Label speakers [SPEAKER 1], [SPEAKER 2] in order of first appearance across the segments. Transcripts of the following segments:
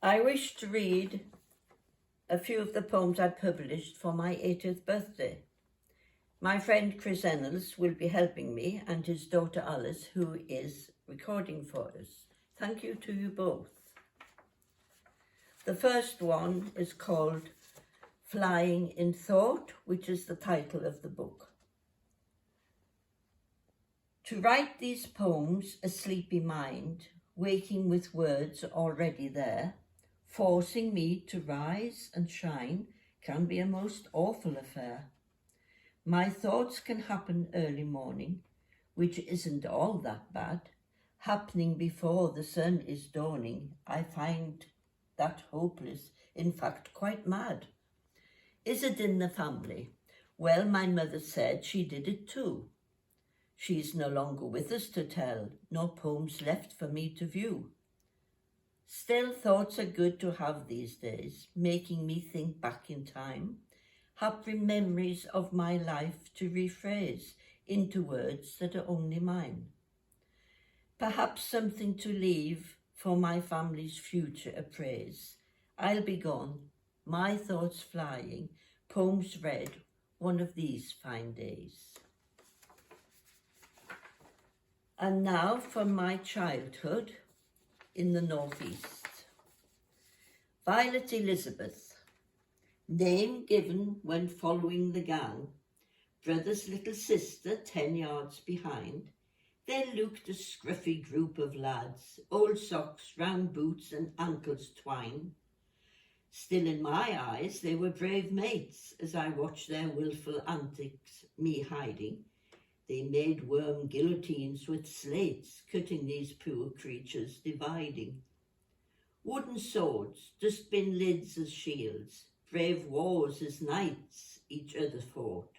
[SPEAKER 1] I wish to read a few of the poems I published for my 80th birthday. My friend Chris Ennels will be helping me, and his daughter Alice, who is recording for us. Thank you to you both. The first one is called Flying in Thought, which is the title of the book. To write these poems, a sleepy mind, waking with words already there, forcing me to rise and shine, can be a most awful affair. My thoughts can happen early morning, which isn't all that bad. Happening before the sun is dawning, I find that hopeless, in fact quite mad. Is it in the family? Well, my mother said she did it too. She's no longer with us to tell, nor poems left for me to view. Still, thoughts are good to have these days, making me think back in time, happy memories of my life to rephrase into words that are only mine. Perhaps something to leave for my family's future appraise. I'll be gone, my thoughts flying, poems read one of these fine days. And now from my childhood in the northeast. Violet Elizabeth, name given when following the gang, brother's little sister 10 yards behind. They looked a scruffy group of lads, old socks, round boots and ankles twine. Still in my eyes they were brave mates, as I watched their wilful antics, me hiding. They made worm guillotines with slates, cutting these poor creatures, dividing. Wooden swords, dustbin lids as shields, brave wars as knights each other fought.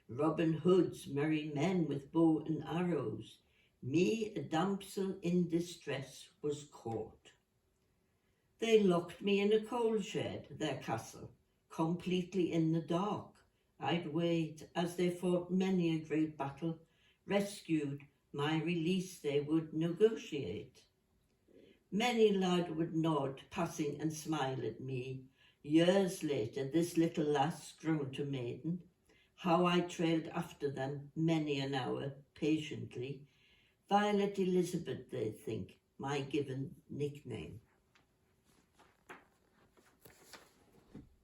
[SPEAKER 1] Robin Hoods, merry men with bow and arrows, me, a damsel in distress, was caught. They locked me in a coal shed, their castle, completely in the dark. I'd wait as they fought many a great battle, rescued, my release they would negotiate. Many lad would nod, passing and smile at me. Years later, this little lass grown to maiden, how I trailed after them many an hour, patiently. Violet Elizabeth, they think, my given nickname.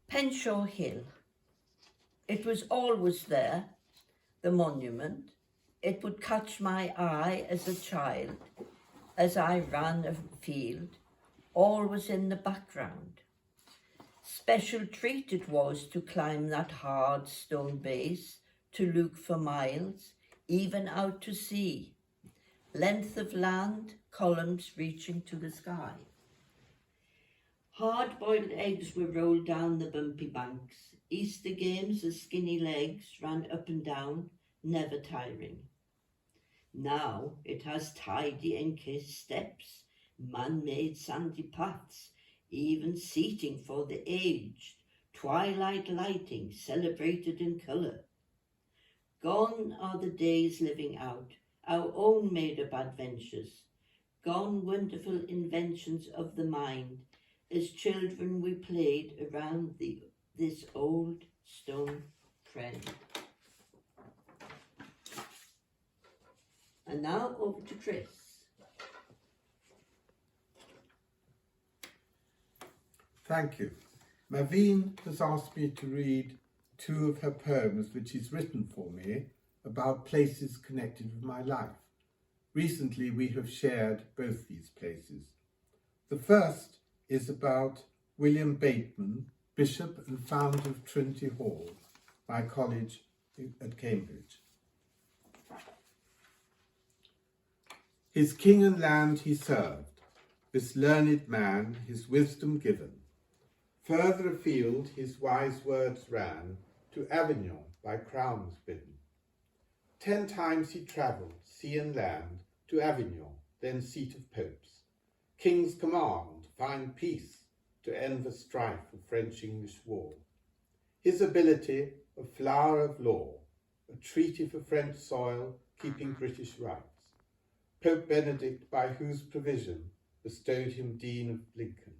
[SPEAKER 1] Penshaw Hill. It was always there, the monument. It would catch my eye as a child, as I ran afield, always in the background. Special treat it was to climb that hard stone base, to look for miles, even out to sea. Length of land, columns reaching to the sky. Hard-boiled eggs were rolled down the bumpy banks. Easter games as skinny legs ran up and down, never tiring. Now it has tidy encased steps, man-made sandy paths, even seating for the aged, twilight lighting celebrated in colour. Gone are the days living out our own made-up adventures, gone wonderful inventions of the mind. As children we played around this old stone friend. And now over to Chris.
[SPEAKER 2] Thank you. Mavene has asked me to read two of her poems which she's written for me about places connected with my life. Recently we have shared both these places. The first is about William Bateman, Bishop and founder of Trinity Hall, my college at Cambridge. His king and land he served, this learned man his wisdom given. Further afield his wise words ran, to Avignon by crowns bidden. 10 times he travelled, sea and land, to Avignon, then seat of popes. King's command, find peace, to end the strife of French-English war. His ability, a flower of law, a treaty for French soil, keeping British rights. Pope Benedict, by whose provision, bestowed him Dean of Lincoln.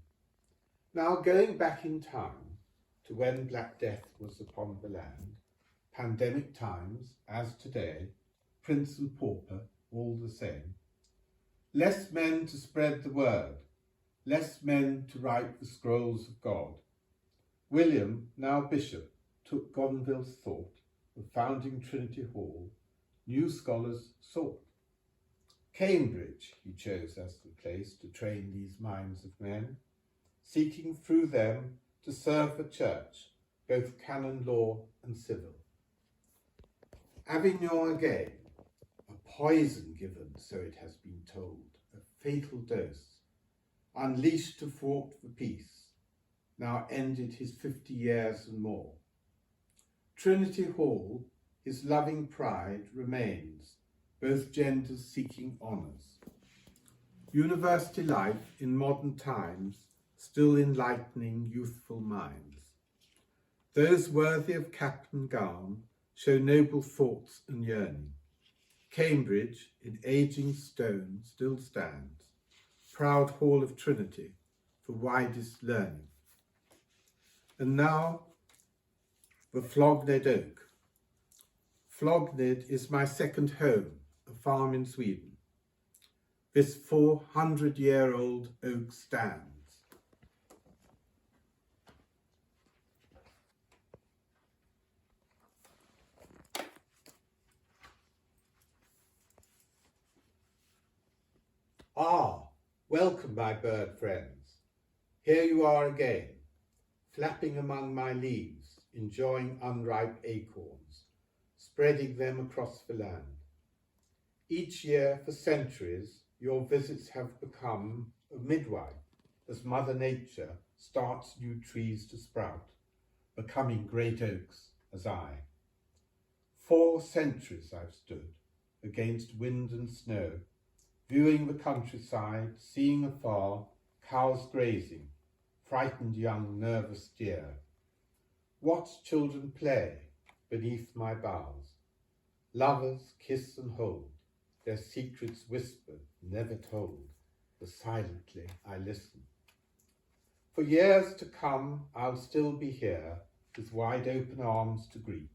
[SPEAKER 2] Now going back in time to when Black Death was upon the land, pandemic times, as today, prince and pauper, all the same. Less men to spread the word, less men to write the scrolls of God. William, now bishop, took Gonville's thought of founding Trinity Hall, new scholars sought. Cambridge he chose as the place to train these minds of men, seeking through them to serve the church, both canon law and civil. Avignon again, a poison given, so it has been told, a fatal dose, unleashed to thwart the peace, now ended his 50 years and more. Trinity Hall, his loving pride, remains, both genders seeking honours. University life in modern times, still enlightening youthful minds. Those worthy of cap and gown show noble thoughts and yearning. Cambridge, in aging stone, still stands, proud hall of Trinity, for widest learning. And now, the Flogned Oak. Flogned is my second home, a farm in Sweden. This 400-year-old oak stands. Ah, welcome, my bird friends. Here you are again, flapping among my leaves, enjoying unripe acorns, spreading them across the land. Each year for centuries, your visits have become a midwife as Mother Nature starts new trees to sprout, becoming great oaks as I. 4 centuries I've stood against wind and snow, viewing the countryside, seeing afar cows grazing, frightened young nervous deer. Watch children play beneath my boughs. Lovers kiss and hold, their secrets whispered, never told, but silently I listen. For years to come I'll still be here, with wide open arms to greet.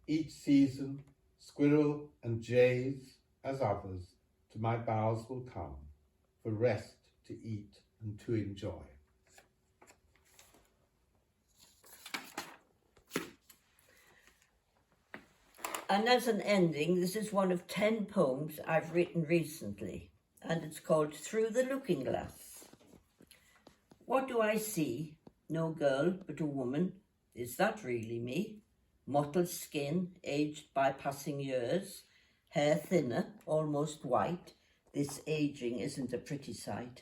[SPEAKER 2] Each season, squirrel and jays, as others, to my boughs will come, for rest, to eat and to enjoy.
[SPEAKER 1] And as an ending, this is one of 10 poems I've written recently, and it's called Through the Looking Glass. What do I see? No girl, but a woman. Is that really me? Mottled skin, aged by passing years, hair thinner, almost white. This aging isn't a pretty sight.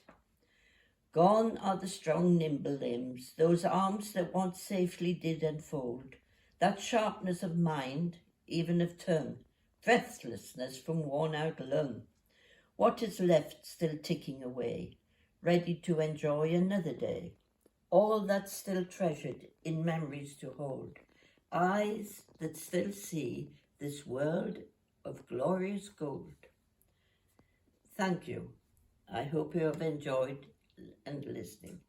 [SPEAKER 1] Gone are the strong, nimble limbs, those arms that once safely did enfold, that sharpness of mind, even of tongue, breathlessness from worn-out lung. What is left still ticking away, ready to enjoy another day? All that's still treasured in memories to hold, eyes that still see this world of glorious gold. Thank you. I hope you have enjoyed and listening.